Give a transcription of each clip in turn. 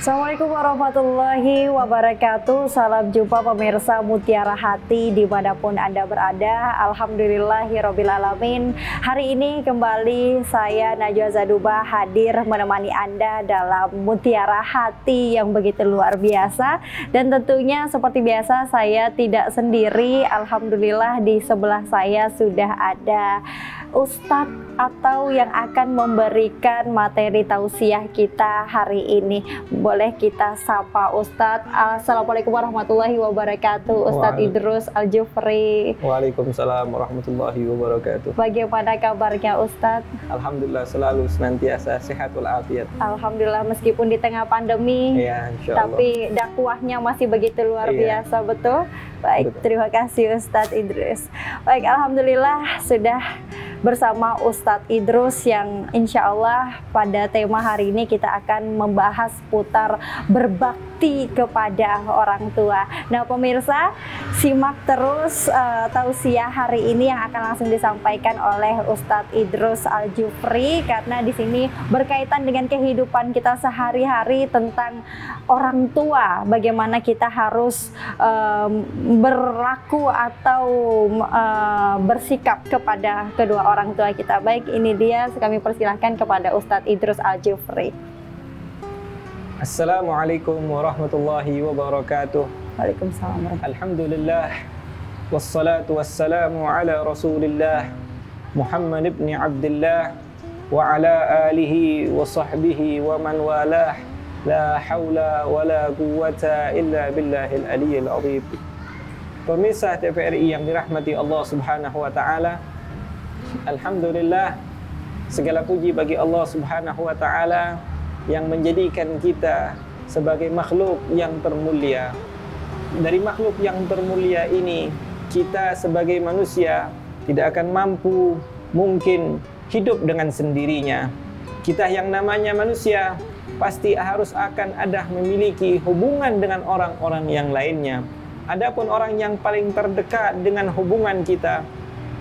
Assalamualaikum warahmatullahi wabarakatuh. Salam jumpa pemirsa Mutiara Hati dimanapun Anda berada. Alhamdulillahirrabbilalamin. Hari ini kembali saya Najwa Zaduba hadir menemani Anda dalam Mutiara Hati yang begitu luar biasa. Dan tentunya seperti biasa saya tidak sendiri. Alhamdulillah di sebelah saya sudah ada Ustadz atau yang akan memberikan materi tausiah kita hari ini. Boleh kita sapa Ustadz. Assalamualaikum warahmatullahi wabarakatuh. Ustadz Idrus Al-Jufri. Waalaikumsalam warahmatullahi wabarakatuh. Bagaimana kabarnya Ustadz? Alhamdulillah selalu senantiasa sehat walafiat. Alhamdulillah meskipun di tengah pandemi, ya, tapi dakwahnya masih begitu luar biasa, betul? Baik, betul. Terima kasih Ustadz Idrus. Baik, alhamdulillah sudah bersama Ustadz Idrus yang insya Allah pada tema hari ini kita akan membahas putar berbakti kepada orang tua. Nah pemirsa, simak terus tausiah hari ini yang akan langsung disampaikan oleh Ustadz Idrus Al-Jufri, karena di sini berkaitan dengan kehidupan kita sehari-hari tentang orang tua, bagaimana kita harus berlaku atau bersikap kepada kedua orang tua kita. Baik, ini dia, kami persilahkan kepada Ustadz Idrus Al-Jufri. Assalamualaikum warahmatullahi wabarakatuh. Waalaikumsalam. Alhamdulillah wassalatu wassalamu ala Rasulillah Muhammad ibn Abdullah wa ala alihi wa sahbihi wa man walah. La haula wa la quwwata illa billahil aliyyil azim. Pemirsa TVRI yang dirahmati Allah Subhanahu wa taala, alhamdulillah segala puji bagi Allah Subhanahu wa taala yang menjadikan kita sebagai makhluk yang termulia. Dari makhluk yang termulia ini, kita sebagai manusia tidak akan mampu mungkin hidup dengan sendirinya. Kita yang namanya manusia pasti harus akan ada memiliki hubungan dengan orang-orang yang lainnya. Adapun orang yang paling terdekat dengan hubungan kita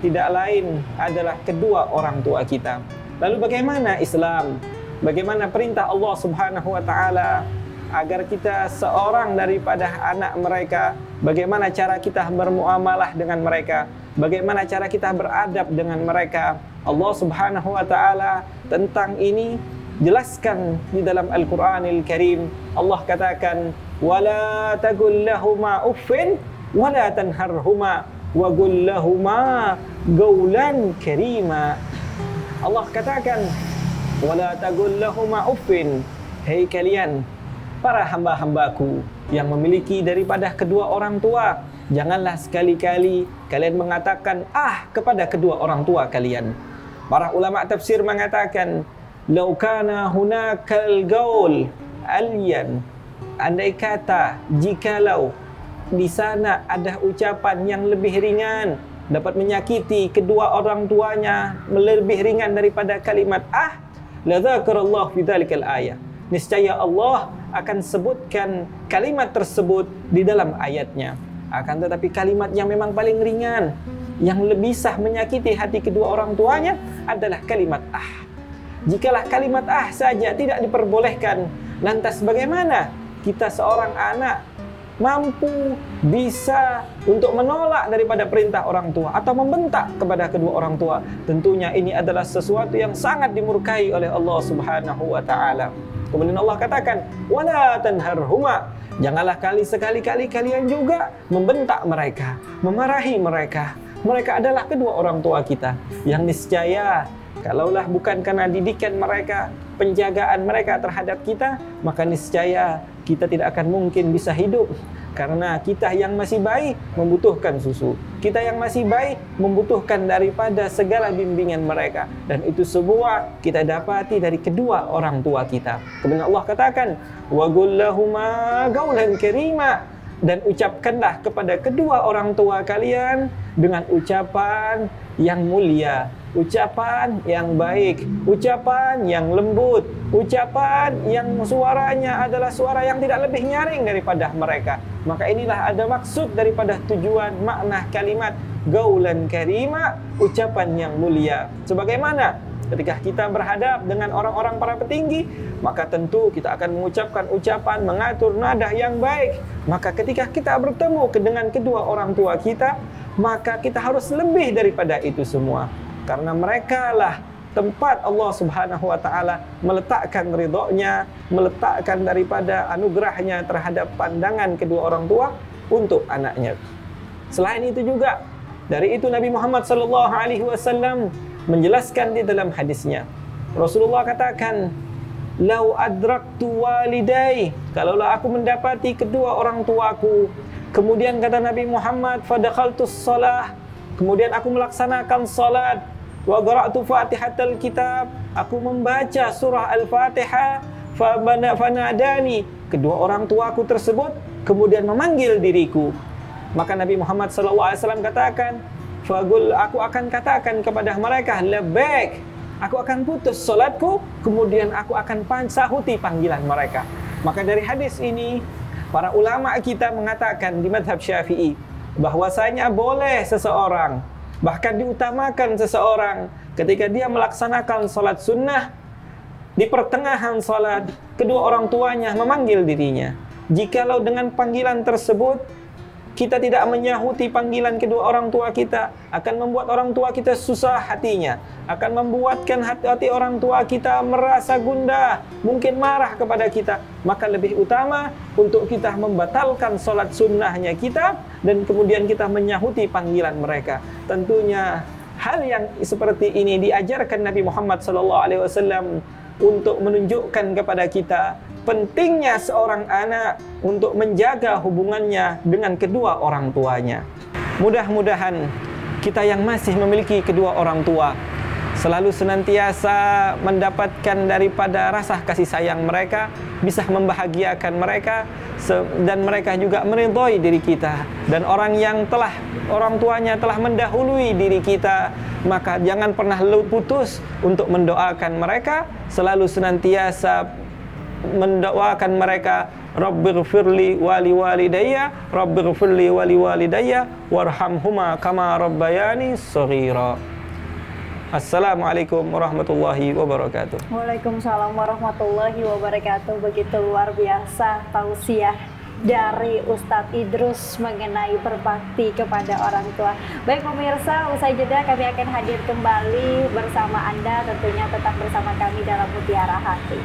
tidak lain adalah kedua orang tua kita. Lalu bagaimana Islam? Bagaimana perintah Allah Subhanahu wa taala agar kita seorang daripada anak mereka, bagaimana cara kita bermuamalah dengan mereka, bagaimana cara kita beradab dengan mereka. Allah Subhanahu wa taala tentang ini jelaskan di dalam Al-Qur'anil Karim. Allah katakan, wala taqul lahuma uffin wala tanharhuma wa qul lahuma qawlan karima. Allah katakan, wala taqul lahuma uffin, hei kalian para hamba-hambaku yang memiliki daripada kedua orang tua, janganlah sekali-kali kalian mengatakan kepada kedua orang tua kalian. Para ulama tafsir mengatakan, law kana hunakal qaul alyan, andai kata jikalau di sana ada ucapan yang lebih ringan, dapat menyakiti kedua orang tuanya lebih ringan daripada kalimat la dzakarallahu fi dzalikal ayah. Niscaya Allah akan sebutkan kalimat tersebut di dalam ayatnya. Akan tetapi kalimat yang memang paling ringan, yang lebih bisa menyakiti hati kedua orang tuanya adalah kalimat Jikalah kalimat saja tidak diperbolehkan, lantas bagaimana kita seorang anak mampu bisa untuk menolak daripada perintah orang tua atau membentak kepada kedua orang tua? Tentunya ini adalah sesuatu yang sangat dimurkai oleh Allah Subhanahu wa taala. Kemudian Allah katakan, wala tanharhuma, janganlah sekali-kali kalian juga membentak mereka, memarahi mereka. Mereka adalah kedua orang tua kita yang niscaya kalaulah bukan karena didikan mereka, penjagaan mereka terhadap kita, maka niscaya kita tidak akan mungkin bisa hidup. Karena kita yang masih bayi membutuhkan susu, kita yang masih bayi membutuhkan daripada segala bimbingan mereka, dan itu semua kita dapati dari kedua orang tua kita. Kemudian Allah katakan, wa qul lahuma qawlan karima, dan ucapkanlah kepada kedua orang tua kalian dengan ucapan yang mulia, ucapan yang baik, ucapan yang lembut, ucapan yang suaranya adalah suara yang tidak lebih nyaring daripada mereka. Maka inilah ada maksud daripada tujuan makna kalimat gaulan karima, ucapan yang mulia. Sebagaimana ketika kita berhadap dengan orang-orang para petinggi, maka tentu kita akan mengucapkan ucapan, mengatur nada yang baik. Maka ketika kita bertemu dengan kedua orang tua kita, maka kita harus lebih daripada itu semua. Karena mereka lah tempat Allah Subhanahu wa ta'ala meletakkan ridhonya, meletakkan daripada anugerahnya terhadap pandangan kedua orang tua untuk anaknya. Selain itu juga, dari itu Nabi Muhammad SAW menjelaskan di dalam hadisnya. Rasulullah katakan, "Lau adraktu walidai," kalaulah aku mendapati kedua orang tuaku. Kemudian kata Nabi Muhammad, "Fadakhaltus shalah," kemudian aku melaksanakan salat. "Wa qara'tu fatihatal kitab," aku membaca surah Al-Fatihah. "Fanadani," kedua orang tuaku tersebut kemudian memanggil diriku. Maka Nabi Muhammad SAW katakan, "Fagul," aku akan katakan kepada mereka, "Labbaik," aku akan putus salatku, kemudian aku akan sahuti panggilan mereka. Maka dari hadis ini, para ulama kita mengatakan di mazhab Syafi'i bahwasanya boleh seseorang, bahkan diutamakan seseorang ketika dia melaksanakan salat sunnah, di pertengahan salat kedua orang tuanya memanggil dirinya. Jikalau dengan panggilan tersebut kita tidak menyahuti panggilan kedua orang tua kita, akan membuat orang tua kita susah hatinya, akan membuatkan hati orang tua kita merasa gundah, mungkin marah kepada kita. Maka lebih utama untuk kita membatalkan sholat sunnahnya kita, dan kemudian kita menyahuti panggilan mereka. Tentunya hal yang seperti ini diajarkan Nabi Muhammad SAW untuk menunjukkan kepada kita pentingnya seorang anak untuk menjaga hubungannya dengan kedua orang tuanya. Mudah-mudahan kita yang masih memiliki kedua orang tua selalu senantiasa mendapatkan daripada rasa kasih sayang mereka, bisa membahagiakan mereka, dan mereka juga meridhoi diri kita. Dan orang yang orang tuanya telah mendahului diri kita, maka jangan pernah putus untuk mendoakan mereka, selalu senantiasa mendoakan mereka, Rabbighfirli wali walidayya, Rabbighfirli wali walidayya, warhamhuma kama rabbayani shaghira. Assalamualaikum warahmatullahi wabarakatuh. Waalaikumsalam warahmatullahi wabarakatuh. Begitu luar biasa tausiah dari Ustadz Idrus mengenai berbakti kepada orang tua. Baik pemirsa, usai jeda kami akan hadir kembali bersama Anda, tentunya tetap bersama kami dalam Mutiara Hati.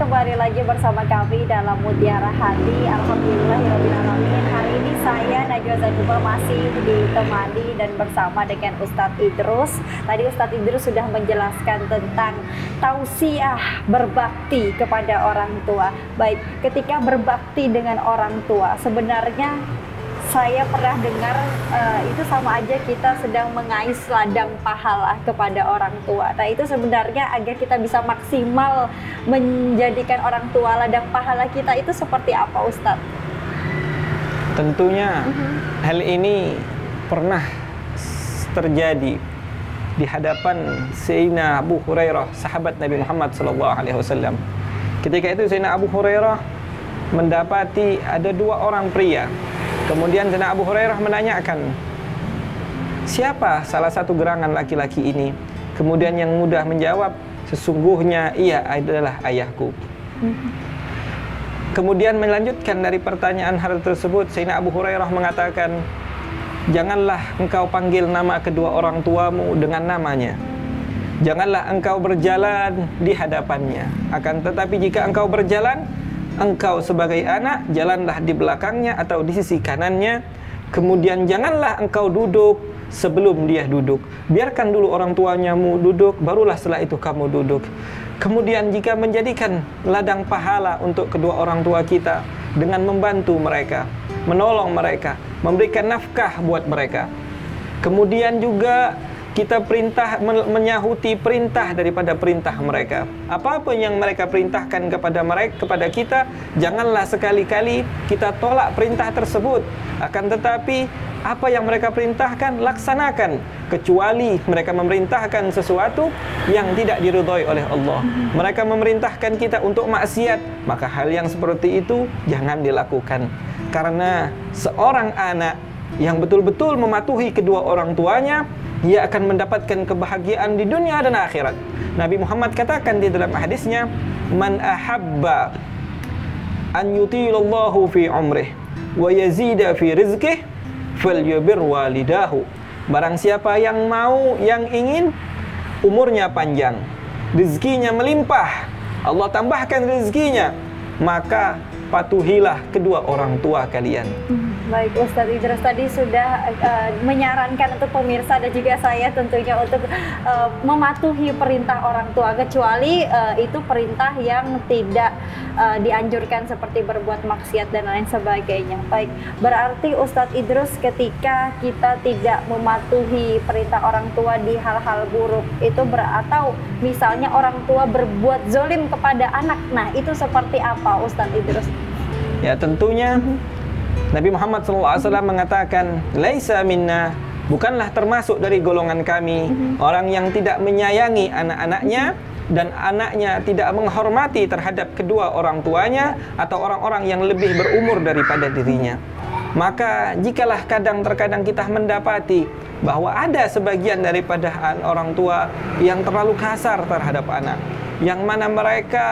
kembali lagi bersama kami dalam Mutiara Hati. Alhamdulillahirrahmanirrahim. Hari ini saya Najwa Zanuba masih ditemani dan bersama dengan Ustadz Idrus. Tadi Ustadz Idrus sudah menjelaskan tentang tausiah berbakti kepada orang tua. Baik, ketika berbakti dengan orang tua, sebenarnya saya pernah dengar itu sama aja kita sedang mengais ladang pahala kepada orang tua. Nah, itu sebenarnya agar kita bisa maksimal menjadikan orang tua ladang pahala kita itu seperti apa, Ustadz? Tentunya hal ini pernah terjadi di hadapan Sayyidina Abu Hurairah, sahabat Nabi Muhammad SAW. Ketika itu Sayyidina Abu Hurairah mendapati ada dua orang pria. Kemudian Sayyidina Abu Hurairah menanyakan, siapa salah satu gerangan laki-laki ini? Kemudian yang mudah menjawab, sesungguhnya ia adalah ayahku. Kemudian melanjutkan dari pertanyaan hal tersebut, Sayyidina Abu Hurairah mengatakan, janganlah engkau panggil nama kedua orang tuamu dengan namanya. Janganlah engkau berjalan di hadapannya. Akan tetapi jika engkau berjalan, engkau sebagai anak, jalanlah di belakangnya atau di sisi kanannya. Kemudian janganlah engkau duduk sebelum dia duduk. Biarkan dulu orang tuanyamu duduk, barulah setelah itu kamu duduk. Kemudian jika menjadikan ladang pahala untuk kedua orang tua kita dengan membantu mereka, menolong mereka, memberikan nafkah buat mereka. Kemudian juga kita perintah menyahuti perintah daripada perintah mereka. Apapun yang mereka perintahkan kepada kita, janganlah sekali-kali kita tolak perintah tersebut. Akan tetapi apa yang mereka perintahkan laksanakan, kecuali mereka memerintahkan sesuatu yang tidak diridhai oleh Allah. Mereka memerintahkan kita untuk maksiat, maka hal yang seperti itu jangan dilakukan. Karena seorang anak yang betul-betul mematuhi kedua orang tuanya, ia akan mendapatkan kebahagiaan di dunia dan akhirat. Nabi Muhammad katakan di dalam hadisnya, man ahabba an yutilallahu fi umrih wa yazida fi rizqih falyubir walidahu. Barang siapa yang mau, yang ingin umurnya panjang, rezekinya melimpah, Allah tambahkan rezekinya, maka patuhilah kedua orang tua kalian. Baik, Ustadz Idrus tadi sudah menyarankan untuk pemirsa dan juga saya tentunya untuk mematuhi perintah orang tua, kecuali itu perintah yang tidak dianjurkan seperti berbuat maksiat dan lain sebagainya. Baik, berarti Ustadz Idrus ketika kita tidak mematuhi perintah orang tua di hal-hal buruk itu atau misalnya orang tua berbuat zolim kepada anak, nah itu seperti apa, Ustadz Idrus? Ya, tentunya Nabi Muhammad SAW mengatakan, laisa minna, bukanlah termasuk dari golongan kami, orang yang tidak menyayangi anak-anaknya dan anaknya tidak menghormati terhadap kedua orang tuanya atau orang-orang yang lebih berumur daripada dirinya. Maka jikalah terkadang kita mendapati bahwa ada sebagian daripada orang tua yang terlalu kasar terhadap anak, yang mana mereka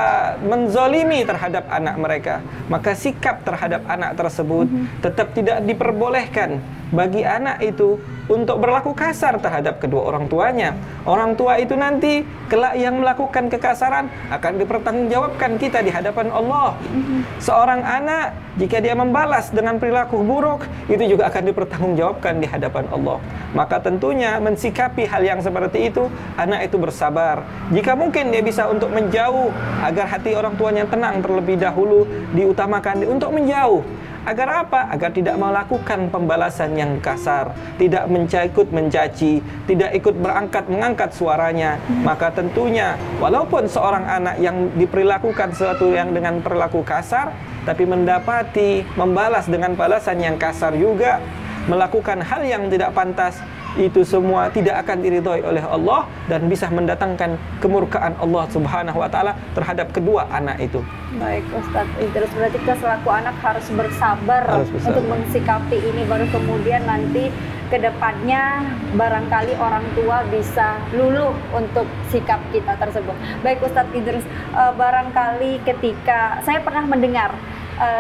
menzolimi terhadap anak mereka, maka sikap terhadap anak tersebut tetap tidak diperbolehkan bagi anak itu untuk berlaku kasar terhadap kedua orang tuanya. Orang tua itu nanti kelak yang melakukan kekasaran akan dipertanggungjawabkan kita di hadapan Allah. Seorang anak jika dia membalas dengan perilaku buruk, itu juga akan dipertanggungjawabkan di hadapan Allah. Maka tentunya mensikapi hal yang seperti itu, anak itu bersabar. Jika mungkin dia bisa untuk menjauh agar hati orang tuanya tenang terlebih dahulu, diutamakan untuk menjauh. Agar apa? Agar tidak melakukan pembalasan yang kasar, tidak ikut mencaci, tidak ikut mengangkat suaranya. Maka tentunya walaupun seorang anak yang diperlakukan sesuatu yang dengan perilaku kasar, tapi mendapati membalas dengan balasan yang kasar juga, melakukan hal yang tidak pantas, itu semua tidak akan diridhoi oleh Allah dan bisa mendatangkan kemurkaan Allah Subhanahu wa taala terhadap kedua anak itu. Baik, Ustadz Idrus, berarti kita selaku anak harus bersabar untuk mensikapi ini, baru kemudian nanti ke depannya barangkali orang tua bisa luluh untuk sikap kita tersebut. Baik, Ustadz Idrus, barangkali ketika saya pernah mendengar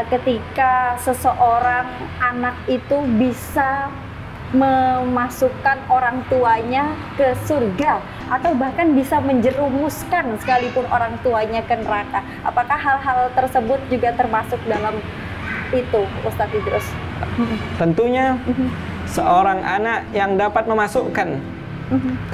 ketika seseorang anak itu bisa memasukkan orang tuanya ke surga atau bahkan bisa menjerumuskan sekalipun orang tuanya ke neraka. Apakah hal-hal tersebut juga termasuk dalam itu, Ustadz Idrus? Tentunya seorang anak yang dapat memasukkan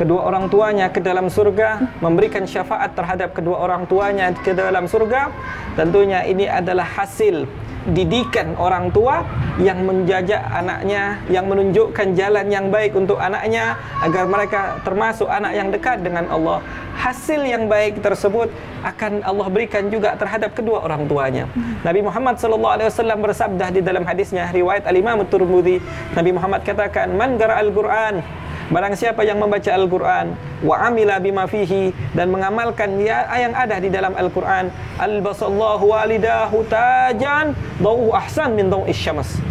kedua orang tuanya ke dalam surga, memberikan syafaat terhadap kedua orang tuanya ke dalam surga, tentunya ini adalah hasil didikan orang tua yang menjajak anaknya, yang menunjukkan jalan yang baik untuk anaknya agar mereka termasuk anak yang dekat dengan Allah. Hasil yang baik tersebut akan Allah berikan juga terhadap kedua orang tuanya. Nabi Muhammad SAW bersabda di dalam hadisnya riwayat Al-Imam At-Tirmidzi, Nabi Muhammad katakan, "Man qara'al Qur'an," barang siapa yang membaca Al-Quran, wa amila bima fihi, dan mengamalkan yang ada di dalam Al-Quran, albasallahu walidahu tajan dawu ahsan min dawu isyams.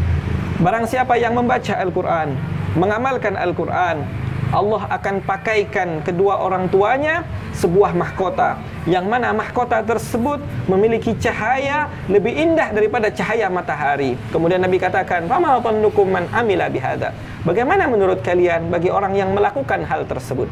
Barang siapa yang membaca Al-Quran, mengamalkan Al-Quran, Allah akan pakaikan kedua orang tuanya sebuah mahkota, yang mana mahkota tersebut memiliki cahaya lebih indah daripada cahaya matahari. Kemudian Nabi katakan, "Fama dhannukum man amila bihadza?" Bagaimana menurut kalian bagi orang yang melakukan hal tersebut?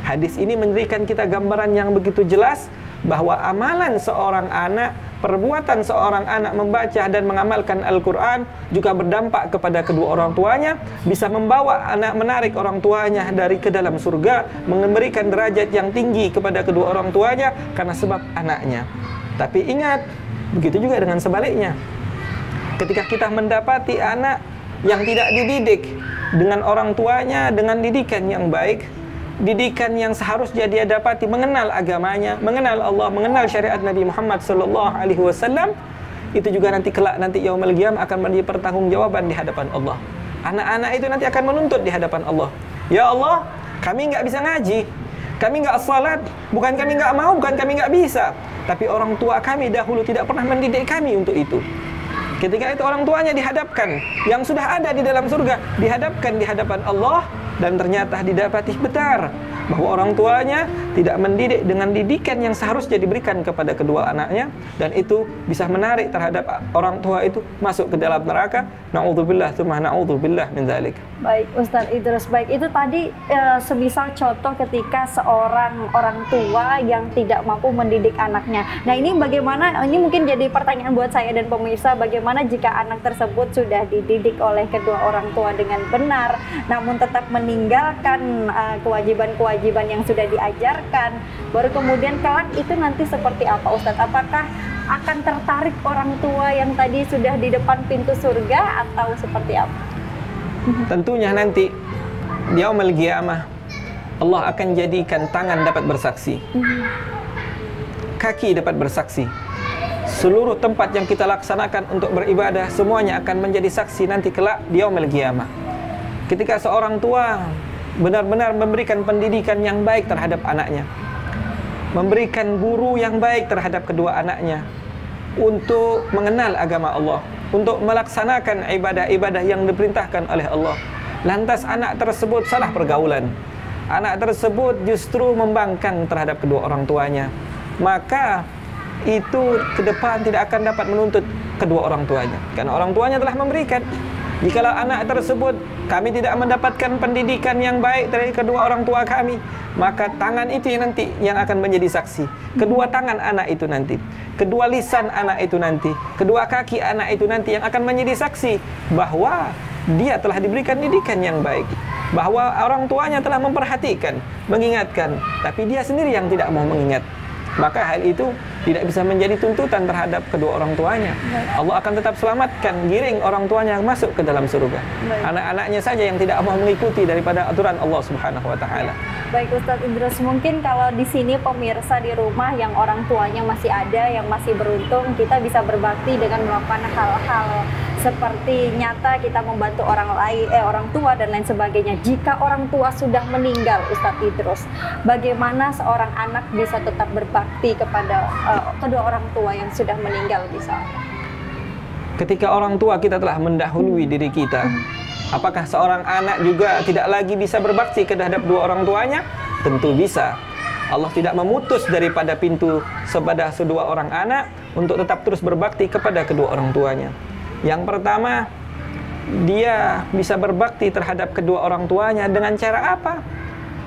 Hadis ini memberikan kita gambaran yang begitu jelas bahwa amalan seorang anak, perbuatan seorang anak membaca dan mengamalkan Al-Quran juga berdampak kepada kedua orang tuanya, bisa membawa anak, menarik orang tuanya dari ke dalam surga, memberikan derajat yang tinggi kepada kedua orang tuanya karena sebab anaknya. Tapi ingat, begitu juga dengan sebaliknya. Ketika kita mendapati anak yang tidak dididik dengan orang tuanya dengan didikan yang baik, didikan yang seharusnya dia dapati, mengenal agamanya, mengenal Allah, mengenal syariat Nabi Muhammad SAW, itu juga nanti kelak nanti yaumul qiyamah akan menjadi pertanggungjawaban di hadapan Allah. Anak-anak itu nanti akan menuntut di hadapan Allah, "Ya Allah, kami nggak bisa ngaji, kami nggak salat, bukan kami nggak mau, bukan kami nggak bisa, tapi orang tua kami dahulu tidak pernah mendidik kami untuk itu." Ketika itu orang tuanya dihadapkan, yang sudah ada di dalam surga, dihadapkan di hadapan Allah, dan ternyata didapati benar bahwa orang tuanya tidak mendidik dengan didikan yang seharusnya diberikan kepada kedua anaknya, dan itu bisa menarik terhadap orang tua itu masuk ke dalam neraka. Na'udzubillah, tsumma na'udzubillah min dzalik. Baik, Ustadz Idrus, baik, itu tadi semisal contoh ketika seorang orang tua yang tidak mampu mendidik anaknya. Nah, ini bagaimana, ini mungkin jadi pertanyaan buat saya dan pemirsa, bagaimana jika anak tersebut sudah dididik oleh kedua orang tua dengan benar, namun tetap meninggalkan kewajiban-kewajiban yang sudah diajarkan, baru kemudian kelak itu nanti seperti apa, Ustadz? Apakah akan tertarik orang tua yang tadi sudah di depan pintu surga atau seperti apa? Tentunya nanti di yaumul qiyamah Allah akan jadikan tangan dapat bersaksi, kaki dapat bersaksi, seluruh tempat yang kita laksanakan untuk beribadah semuanya akan menjadi saksi nanti kelak di yaumul qiyamah. Ketika seorang tua benar-benar memberikan pendidikan yang baik terhadap anaknya, memberikan guru yang baik terhadap kedua anaknya untuk mengenal agama Allah, untuk melaksanakan ibadah-ibadah yang diperintahkan oleh Allah, lantas anak tersebut salah pergaulan, anak tersebut justru membangkang terhadap kedua orang tuanya, maka itu ke depan tidak akan dapat menuntut kedua orang tuanya, karena orang tuanya telah memberikan. Jikalau anak tersebut, kami tidak mendapatkan pendidikan yang baik dari kedua orang tua kami, maka tangan itu yang nanti yang akan menjadi saksi. Kedua tangan anak itu nanti, kedua lisan anak itu nanti, kedua kaki anak itu nanti yang akan menjadi saksi bahwa dia telah diberikan didikan yang baik, bahwa orang tuanya telah memperhatikan, mengingatkan, tapi dia sendiri yang tidak mau mengingat. Maka hal itu tidak bisa menjadi tuntutan terhadap kedua orang tuanya. Allah akan tetap selamatkan, giring orang tuanya masuk ke dalam surga. Anak-anaknya saja yang tidak mau mengikuti daripada aturan Allah Subhanahu wa taala. Baik, Ustadz Idrus, mungkin kalau di sini pemirsa di rumah yang orang tuanya masih ada, yang masih beruntung, kita bisa berbakti dengan melakukan hal-hal seperti nyata kita membantu orang lain, orang tua dan lain sebagainya. Jika orang tua sudah meninggal, Ustadz Idrus, bagaimana seorang anak bisa tetap berbakti kepada kedua orang tua yang sudah meninggal misalnya? Ketika orang tua kita telah mendahului diri kita, apakah seorang anak juga tidak lagi bisa berbakti terhadap dua orang tuanya? Tentu bisa. Allah tidak memutus daripada pintu kepada kedua orang anak untuk tetap terus berbakti kepada kedua orang tuanya. Yang pertama, dia bisa berbakti terhadap kedua orang tuanya dengan cara apa?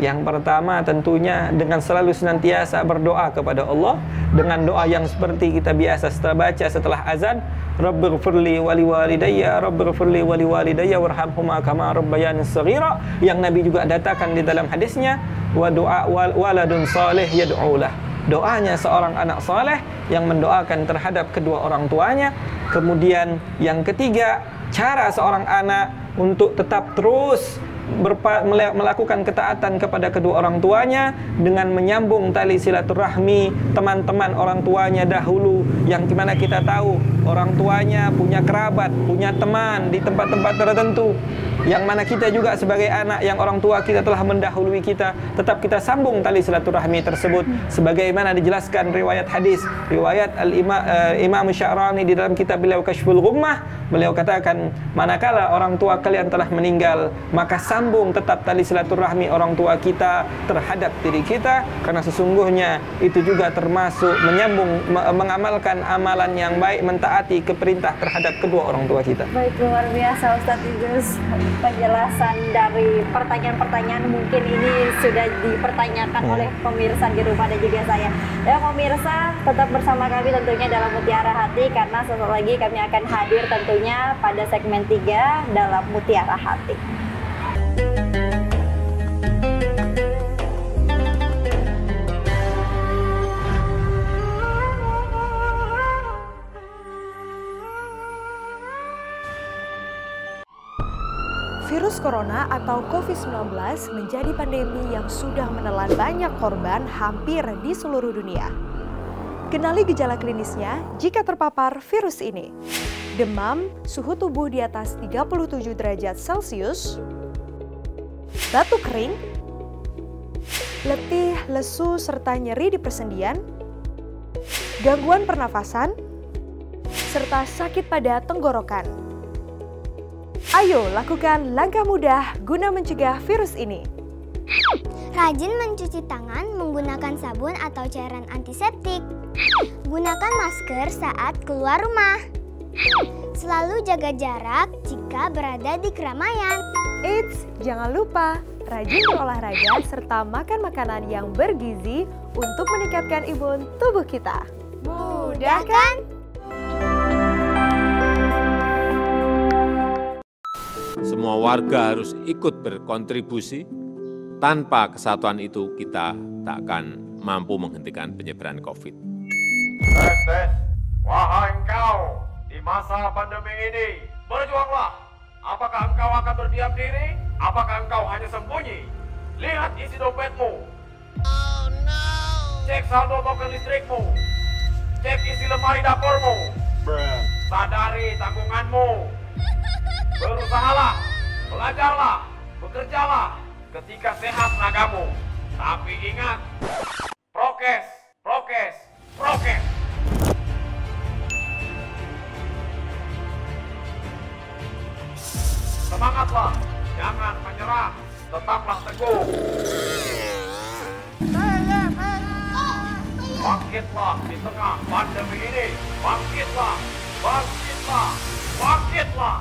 Yang pertama tentunya dengan selalu senantiasa berdoa kepada Allah dengan doa yang seperti kita biasa setelah baca setelah azan, Rabbighfirli wa liwalidayya, Rabbighfirli wa liwalidayya warhamhuma kama rabbayani shaghira, yang Nabi juga datakan di dalam hadisnya, wa doa waladun salih yad'ulah. Doanya seorang anak saleh yang mendoakan terhadap kedua orang tuanya. Kemudian yang ketiga, cara seorang anak untuk tetap terus melakukan ketaatan kepada kedua orang tuanya dengan menyambung tali silaturahmi teman-teman orang tuanya dahulu, yang dimana kita tahu orang tuanya punya kerabat, punya teman di tempat-tempat tertentu, yang mana kita juga sebagai anak yang orang tua kita telah mendahului kita, tetap kita sambung tali silaturahmi tersebut sebagaimana dijelaskan riwayat hadis, riwayat Imam Sya'rani di dalam kitab beliau Kashful Ghummah. Beliau katakan, manakala orang tua kalian telah meninggal, maka sambung tetap tali silaturahmi orang tua kita terhadap diri kita, karena sesungguhnya itu juga termasuk menyambung, mengamalkan amalan yang baik, mentaati keperintah terhadap kedua orang tua kita. Baik, luar biasa Ustadz Idrus, penjelasan dari pertanyaan-pertanyaan mungkin ini sudah dipertanyakan oleh pemirsa di rumah dan juga saya. Ya pemirsa, tetap bersama kami tentunya dalam Mutiara Hati, karena sesaat lagi kami akan hadir tentunya pada segmen 3 dalam Mutiara Hati. Virus corona atau COVID-19 menjadi pandemi yang sudah menelan banyak korban hampir di seluruh dunia. Kenali gejala klinisnya jika terpapar virus ini. Demam, suhu tubuh di atas 37 derajat Celcius, batuk kering, letih, lesu, serta nyeri di persendian, gangguan pernafasan, serta sakit pada tenggorokan. Ayo lakukan langkah mudah guna mencegah virus ini. Rajin mencuci tangan menggunakan sabun atau cairan antiseptik. Gunakan masker saat keluar rumah. Selalu jaga jarak jika berada di keramaian. Eits, jangan lupa rajin berolahraga serta makan makanan yang bergizi untuk meningkatkan imun tubuh kita. Mudah kan? Semua warga harus ikut berkontribusi. Tanpa kesatuan itu kita tak akan mampu menghentikan penyebaran COVID. Tes. Wahai engkau, di masa pandemi ini, berjuanglah. Apakah engkau akan berdiam diri? Apakah engkau hanya sembunyi? Lihat isi dompetmu. Oh no. Cek saldo token listrikmu. Cek isi lemari dapurmu. Sadari tanggunganmu. Berusahalah, belajarlah, bekerjalah ketika sehat tenagamu. Tapi ingat, prokes, prokes, prokes. Semangatlah, jangan menyerah, tetaplah teguh. Bangkitlah di tengah pandemi ini, bangkitlah, bangkitlah, bangkitlah.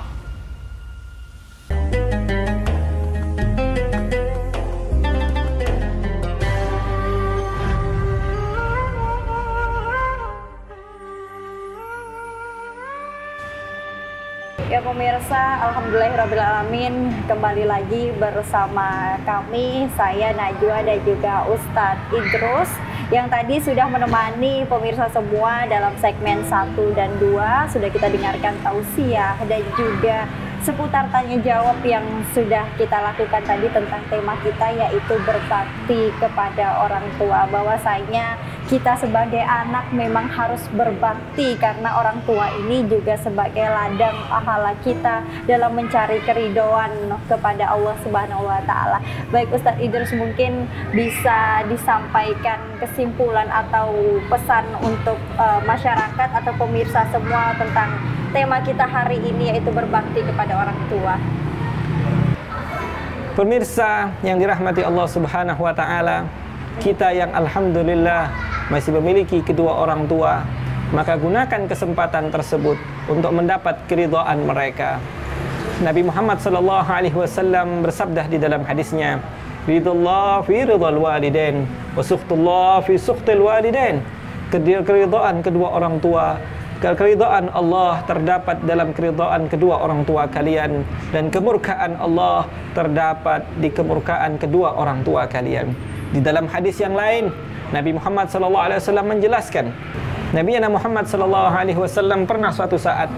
Ya pemirsa, alhamdulillahirrabbilalamin, kembali lagi bersama kami, saya Najwa dan juga Ustadz Idrus, yang tadi sudah menemani pemirsa semua dalam segmen 1 dan 2. Sudah kita dengarkan tausiah dan juga seputar tanya jawab yang sudah kita lakukan tadi tentang tema kita, yaitu berbakti kepada orang tua. Bahwasanya kita sebagai anak memang harus berbakti, karena orang tua ini juga sebagai ladang pahala kita dalam mencari keridhaan kepada Allah Subhanahu wa Ta'ala. Baik Ustadz Idrus, mungkin bisa disampaikan kesimpulan atau pesan untuk masyarakat atau pemirsa semua tentang tema kita hari ini, yaitu berbakti kepada orang tua. Pemirsa yang dirahmati Allah Subhanahu wa Ta'ala, kita yang alhamdulillah masih memiliki kedua orang tua, maka gunakan kesempatan tersebut untuk mendapat keridhaan mereka. Nabi Muhammad sallallahu alaihi wasallam bersabda di dalam hadisnya, ridallah fi ridal walidain wa sukhtullah fi sukhtil walidain. Keridhaan kedua orang tua, keridhaan Allah terdapat dalam keridhaan kedua orang tua kalian, dan kemurkaan Allah terdapat di kemurkaan kedua orang tua kalian. Di dalam hadis yang lain, Nabi Muhammad sallallahu alaihi wasallam menjelaskan, Nabi Muhammad sallallahu alaihi wasallam pernah suatu saat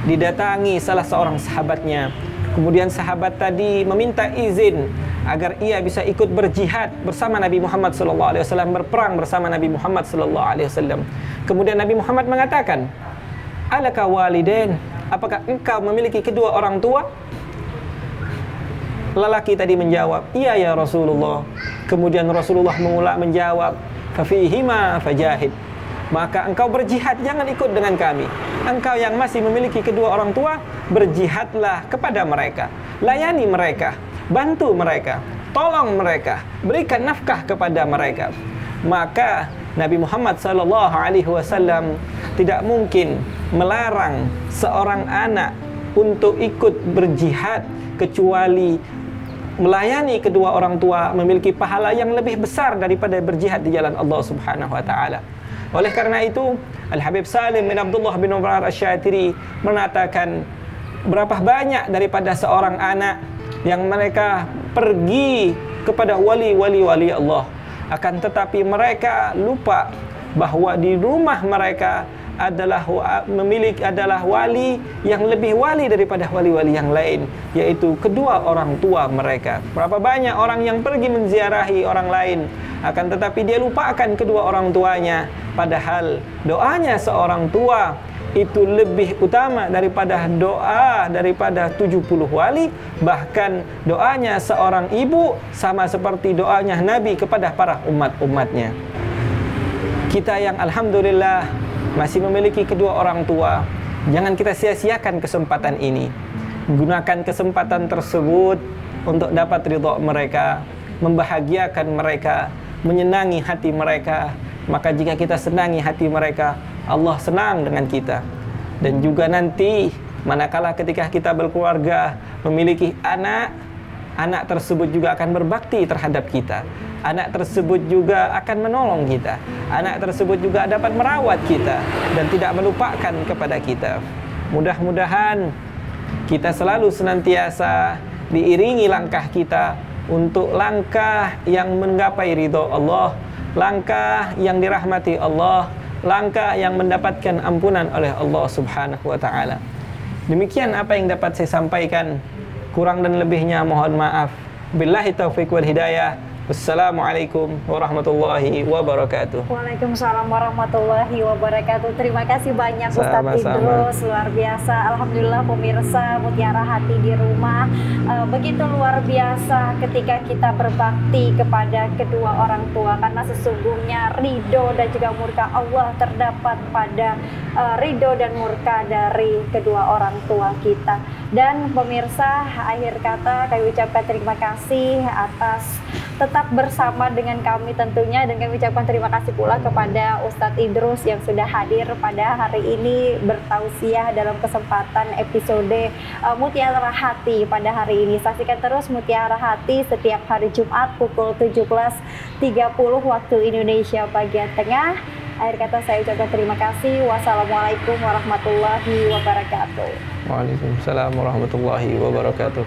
didatangi salah seorang sahabatnya. Kemudian sahabat tadi meminta izin agar ia bisa ikut berjihad bersama Nabi Muhammad sallallahu alaihi wasallam, berperang bersama Nabi Muhammad sallallahu alaihi wasallam. Kemudian Nabi Muhammad mengatakan, "Alaka walidain? Apakah engkau memiliki kedua orang tua?" Lelaki tadi menjawab, "Iya ya Rasulullah." Kemudian Rasulullah menjawab, "Fafihima fajahid." Maka engkau berjihad, jangan ikut dengan kami. Engkau yang masih memiliki kedua orang tua, berjihadlah kepada mereka. Layani mereka, bantu mereka, tolong mereka, berikan nafkah kepada mereka. Maka Nabi Muhammad SAW tidak mungkin melarang seorang anak untuk ikut berjihad kecuali melayani kedua orang tua memiliki pahala yang lebih besar daripada berjihad di jalan Allah Subhanahu wa taala. Oleh karena itu, Al-Habib Salim bin Abdullah bin Umar Asy-Syatiri mengatakan, berapa banyak daripada seorang anak yang mereka pergi kepada wali-wali Allah, akan tetapi mereka lupa bahwa di rumah mereka adalah wali yang lebih wali daripada wali-wali yang lain, yaitu kedua orang tua mereka. Berapa banyak orang yang pergi menziarahi orang lain, akan tetapi dia lupakan kedua orang tuanya, padahal doanya seorang tua itu lebih utama daripada doa daripada 70 wali. Bahkan doanya seorang ibu sama seperti doanya Nabi kepada para umat-umatnya. Kita yang alhamdulillah masih memiliki kedua orang tua, jangan kita sia-siakan kesempatan ini. Gunakan kesempatan tersebut untuk dapat ridha mereka, membahagiakan mereka, menyenangi hati mereka. Maka jika kita senangi hati mereka, Allah senang dengan kita. Dan juga nanti manakala ketika kita berkeluarga, memiliki anak, anak tersebut juga akan berbakti terhadap kita. Anak tersebut juga akan menolong kita. Anak tersebut juga dapat merawat kita dan tidak melupakan kepada kita. Mudah-mudahan kita selalu senantiasa diiringi langkah kita untuk langkah yang menggapai ridho Allah, langkah yang dirahmati Allah, langkah yang mendapatkan ampunan oleh Allah Subhanahu wa taala. Demikian apa yang dapat saya sampaikan. Kurang dan lebihnya mohon maaf. Billahi taufiq wal hidayah. Wassalamualaikum warahmatullahi wabarakatuh. Waalaikumsalam warahmatullahi wabarakatuh. Terima kasih banyak Ustadz Idrus, luar biasa. Alhamdulillah pemirsa Mutiara Hati di rumah, begitu luar biasa ketika kita berbakti kepada kedua orang tua, karena sesungguhnya ridho dan juga murka Allah terdapat pada ridho dan murka dari kedua orang tua kita. Dan pemirsa, akhir kata kami ucapkan terima kasih atas tetap bersama dengan kami tentunya, dan kami ucapkan terima kasih pula kepada Ustadz Idrus yang sudah hadir pada hari ini bertausiah dalam kesempatan episode Mutiara Hati pada hari ini. Saksikan terus Mutiara Hati setiap hari Jumat pukul 17.30 waktu Indonesia bagian tengah. Akhir kata saya ucapkan terima kasih. Wassalamualaikum warahmatullahi wabarakatuh. Waalaikumsalam warahmatullahi wabarakatuh.